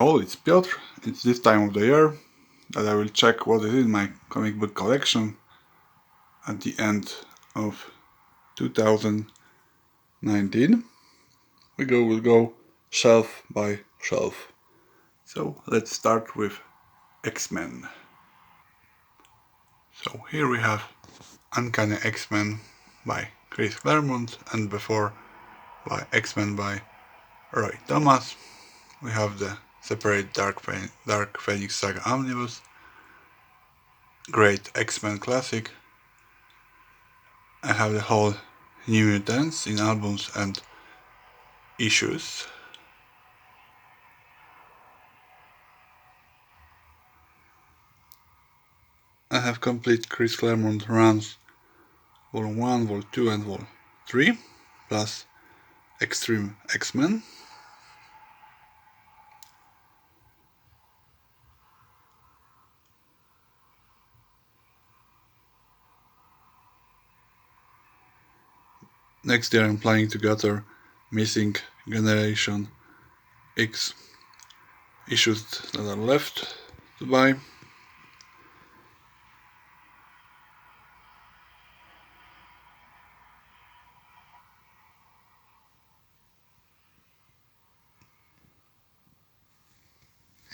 Oh, it's Piotr. It's this time of the year that I will check what is in my comic book collection at the end of 2019. We'll go shelf by shelf. So let's start with X-Men. So here we have Uncanny X-Men by Chris Claremont, and before by X-Men by Roy Thomas. We have the separate Dark Phoenix Saga Omnibus, great X-Men classic. I have the whole New Mutants in albums and issues. I have complete Chris Claremont runs Vol 1, Vol 2 and Vol 3, plus Extreme X-Men. Next year I'm planning to gather missing Generation X issues that are left to buy.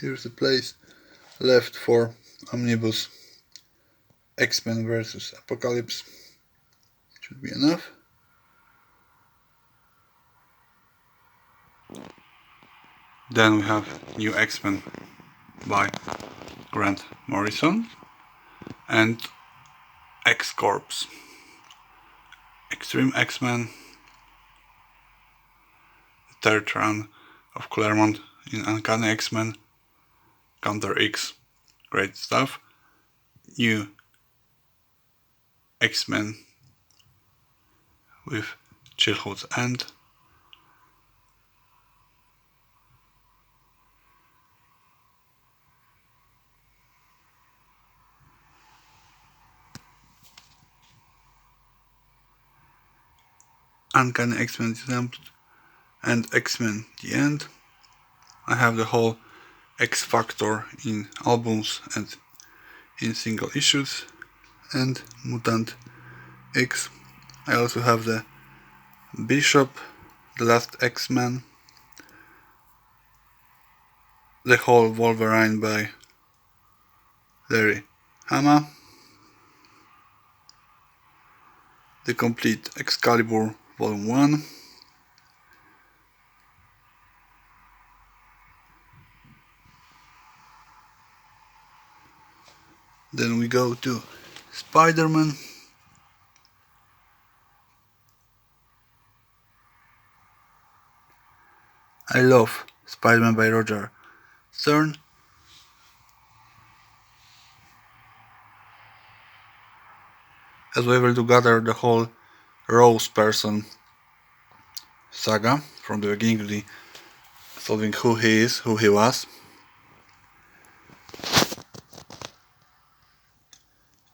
Here's the place left for Omnibus X-Men vs. Apocalypse. Should be enough. Then we have New X-Men by Grant Morrison and X-Corps. Extreme X-Men, the third run of Claremont in Uncanny X-Men, Counter X, great stuff. New X-Men with Chillhood's End. Uncanny X-Men Disarmed and X-Men The End. I have the whole X-Factor in albums and in single issues, and Mutant X. I also have the Bishop, The Last X-Men, the whole Wolverine by Larry Hama, the complete Excalibur Volume 1, then we go to Spider-Man. I love Spider-Man by Roger Stern. As we able to gather the whole Rose Person saga from the beginning of the solving who he is, who he was.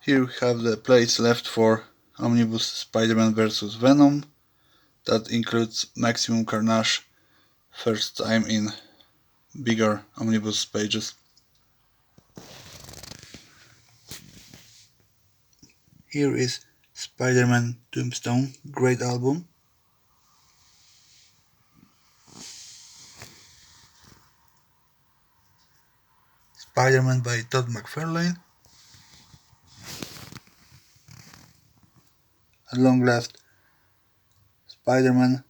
Here we have the place left for Omnibus Spider-Man vs. Venom. That includes Maximum Carnage, first time in bigger omnibus pages. Here is Spider-Man Tombstone, great album. Spider-Man by Todd McFarlane. At long last, Spider-Man,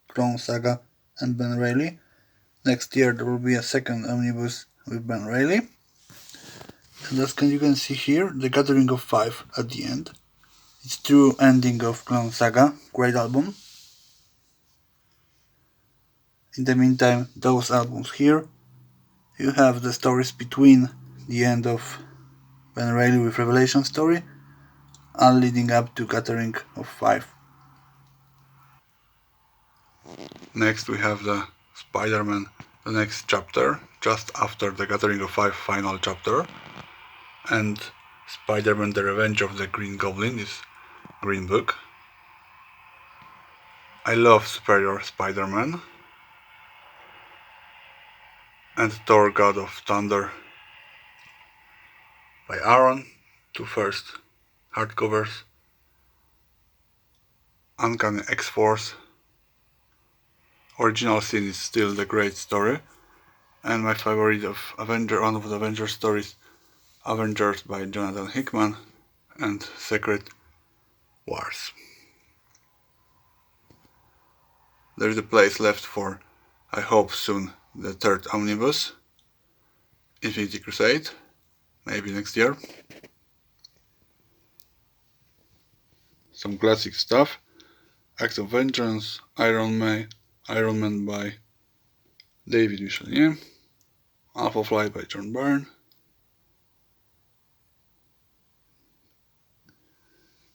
Clone Saga and Ben Reilly. Next year there will be a second omnibus with Ben Reilly. And as you can see here, the Gathering of Five at the end. It's true ending of Clone Saga, great album. In the meantime, those albums here, you have the stories between the end of Ben Reilly with Revelation story and leading up to Gathering of Five. Next we have the Spider-Man, the next chapter, just after the Gathering of Five final chapter, and Spider-Man the Revenge of the Green Goblin is Green Book. I love Superior Spider-Man, and Thor God of Thunder by Aaron. Two first hardcovers. Uncanny X-Force. Original Sin is still the great story, and my favorite of one of the Avengers stories, Avengers by Jonathan Hickman and Secret Wars. There is a place left for, I hope soon, the third omnibus, Infinity Crusade, maybe next year. Some classic stuff, Acts of Vengeance, Iron Man by David Michelinie, Alpha Flight by John Byrne,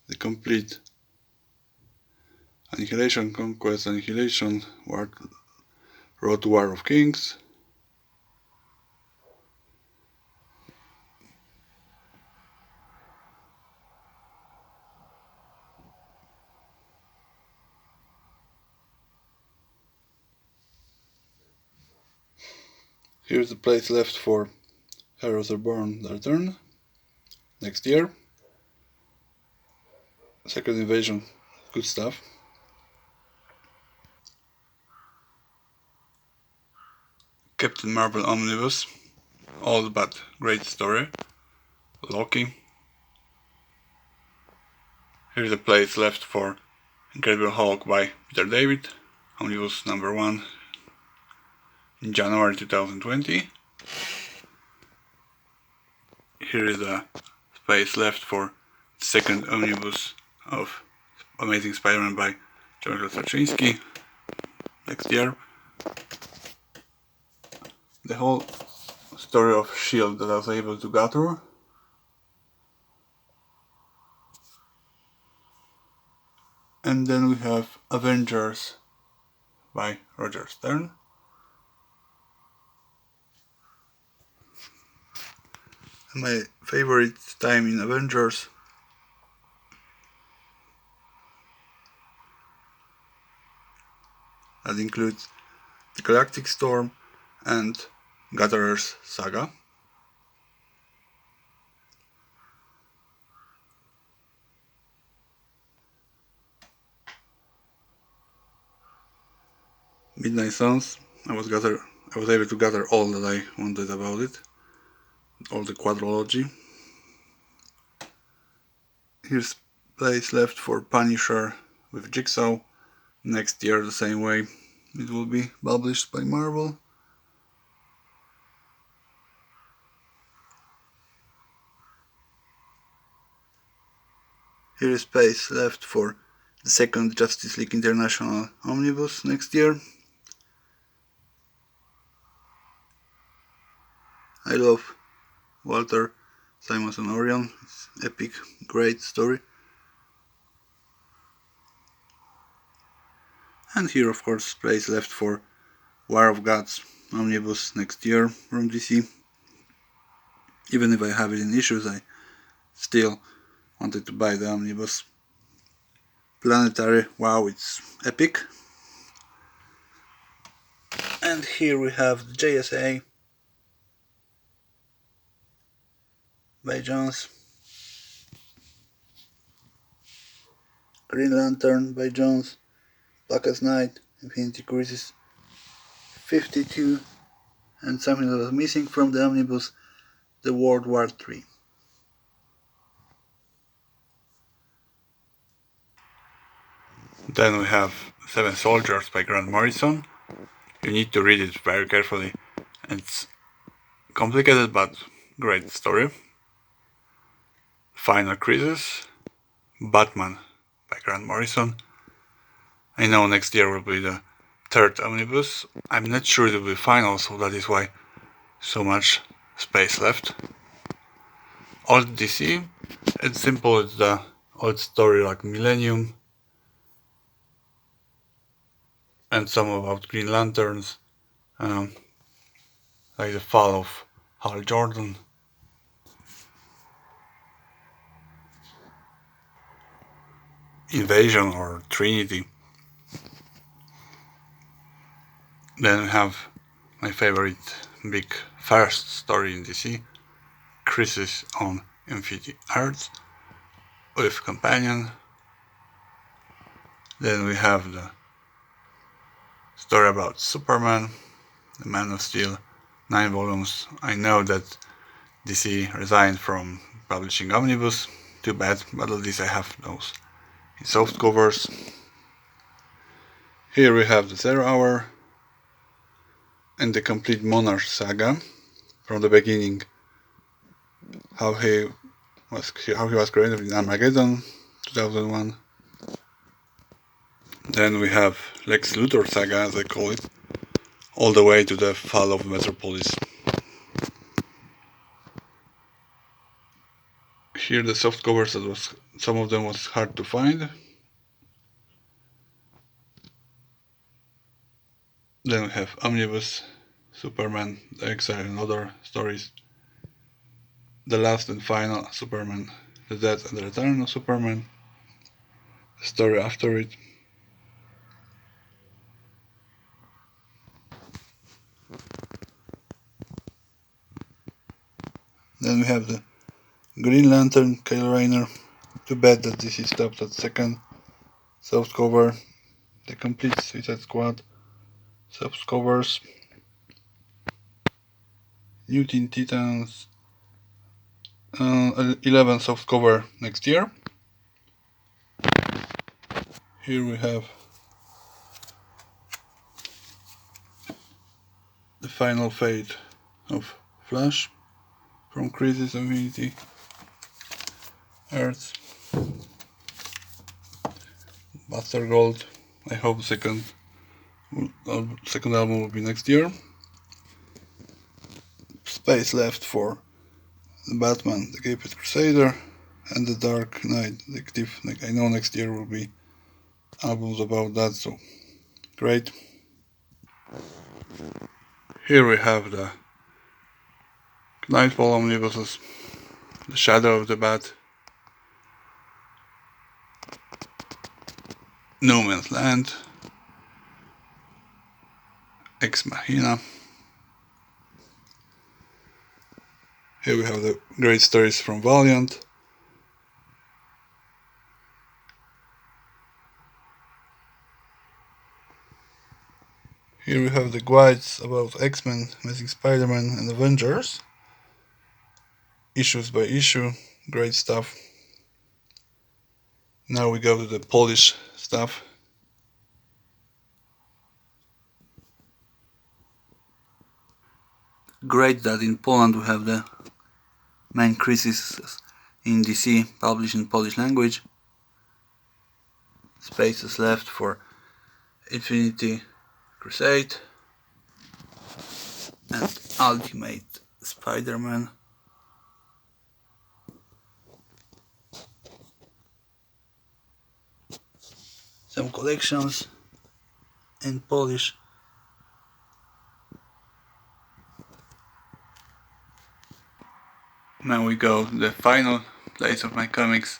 the complete Annihilation, Conquest, Annihilation, Road to War of Kings, here's the place left for Heroes Reborn, The Return, next year, Second Invasion, good stuff. Captain Marvel Omnibus, old but great story, Loki. Here's a place left for Incredible Hulk by Peter David, Omnibus number 1 in January 2020. Here is a space left for the second omnibus of Amazing Spider-Man by John Straczynski next year. The whole story of S.H.I.E.L.D. that I was able to gather. And then we have Avengers by Roger Stern. My favorite time in Avengers that includes the Galactic Storm and Gatherer's Saga. Midnight Suns, I was able to gather all that I wanted about it, all the quadrilogy. Here's place left for Punisher with Jigsaw. Next year, the same way, it will be published by Marvel. Here is space left for the second Justice League International Omnibus next year. I love Walter Simonson Orion, it's epic, great story. And here of course space left for War of Gods Omnibus next year from DC. Even if I have it in issues, I still wanted to buy the Omnibus. Planetary, wow, it's epic. And here we have the JSA by Jones, Green Lantern by Jones, Blackest Night, Infinity Crisis 52, and something that was missing from the Omnibus, the World War III. Then we have Seven Soldiers by Grant Morrison. You need to read it very carefully. It's complicated but great story. Final Crisis, Batman by Grant Morrison. I know next year will be the third omnibus. I'm not sure it will be final, so that is why so much space left. Old DC, it's simple, it's the old story like Millennium and some about Green Lanterns, like the fall of Hal Jordan. Invasion or Trinity. Then we have my favorite big first story in DC, Crisis on Infinite Earths, with companion. Then we have the story about Superman, the Man of Steel, 9 volumes. I know that DC resigned from publishing Omnibus, too bad, but at least I have those in soft covers. Here we have the Zero Hour and the complete Monarch saga from the beginning, how he was created in Armageddon 2001. Then we have Lex Luthor saga, as I call it, all the way to the fall of Metropolis. Here the soft covers, some of them was hard to find. Then we have Omnibus, Superman, The Exile and other stories. The last and final Superman, The Death and the Return of Superman. The story after it. Then we have the Green Lantern, Kyle Rayner. Too bad that this is stopped at second soft cover. The complete Suicide Squad soft covers. New Teen Titans 11 soft cover next year. Here we have the final fate of Flash from Crisis on Infinite Earths. Buster Gold. I hope the second album will be next year. Space left for the Batman, the Caped Crusader, and the Dark Knight Detective. I know next year will be albums about that, so great. Here we have the Nightfall omnibuses, The Shadow of the Bat, No Man's Land, Ex Machina. Here we have the great stories from Valiant. Here we have the guides about X-Men, Amazing Spider-Man and Avengers. Issues by issue, great stuff. Now we go to the Polish stuff. Great that in Poland we have the main Crisis in DC published in Polish language. Spaces left for Infinity Crusade and Ultimate Spider-Man. Some collections in Polish. Now we go to the final place of my comics,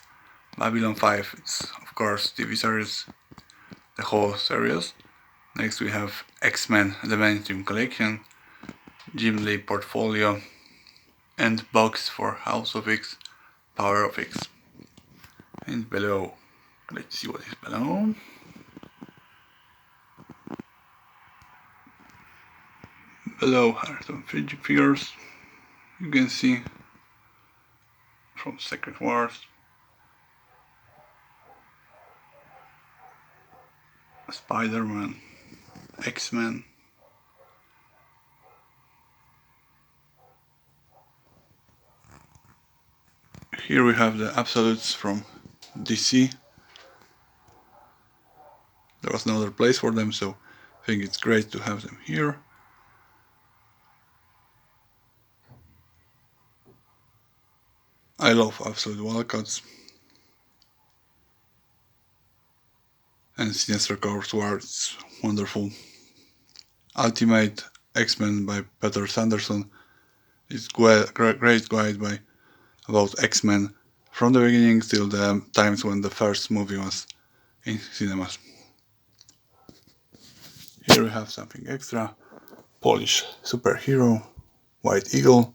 Babylon 5. It's of course TV series, the whole series. Next we have X-Men The Mainstream Collection, Jim Lee Portfolio, and box for House of X, Power of X. And below, let's see what is below. Below are some figures you can see from Secret Wars. Spider-Man, X-Men. Here we have the absolutes from DC. There was no other place for them, so I think it's great to have them here. I love Absolute Wildcats and Sinister Corps War. It's wonderful. Ultimate X-Men by Peter Sanderson. It's great guide by about X-Men from the beginning till the times when the first movie was in cinemas. Here we have something extra. Polish superhero White Eagle.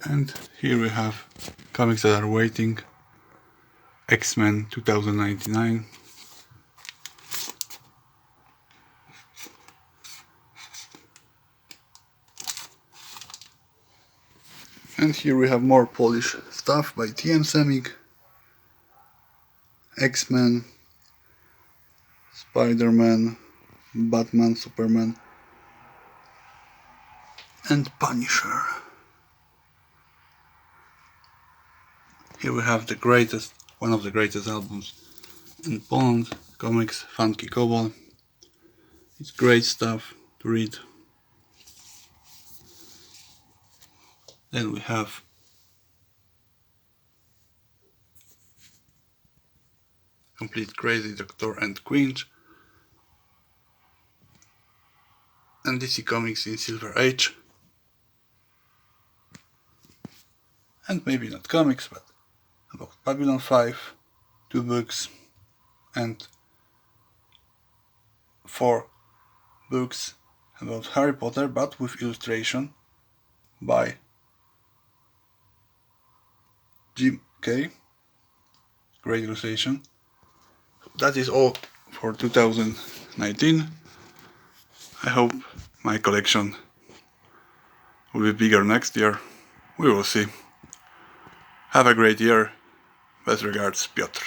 And here we have comics that are waiting. X-Men 2099. And here we have more Polish stuff by TM Semik. X-Men, Spider-Man, Batman, Superman, and Punisher. Here we have one of the greatest albums in Poland, comics, Funky Cobalt. It's great stuff to read. Then we have Complete Crazy Doctor and Quinch. And DC Comics in Silver Age. And maybe not comics, but about Babylon 5, 2 books, and 4 books about Harry Potter, but with illustration by Jim Kay. Great illustration. That is all for 2019. I hope my collection will be bigger next year. We will see. Have a great year. Best regards, Piotr.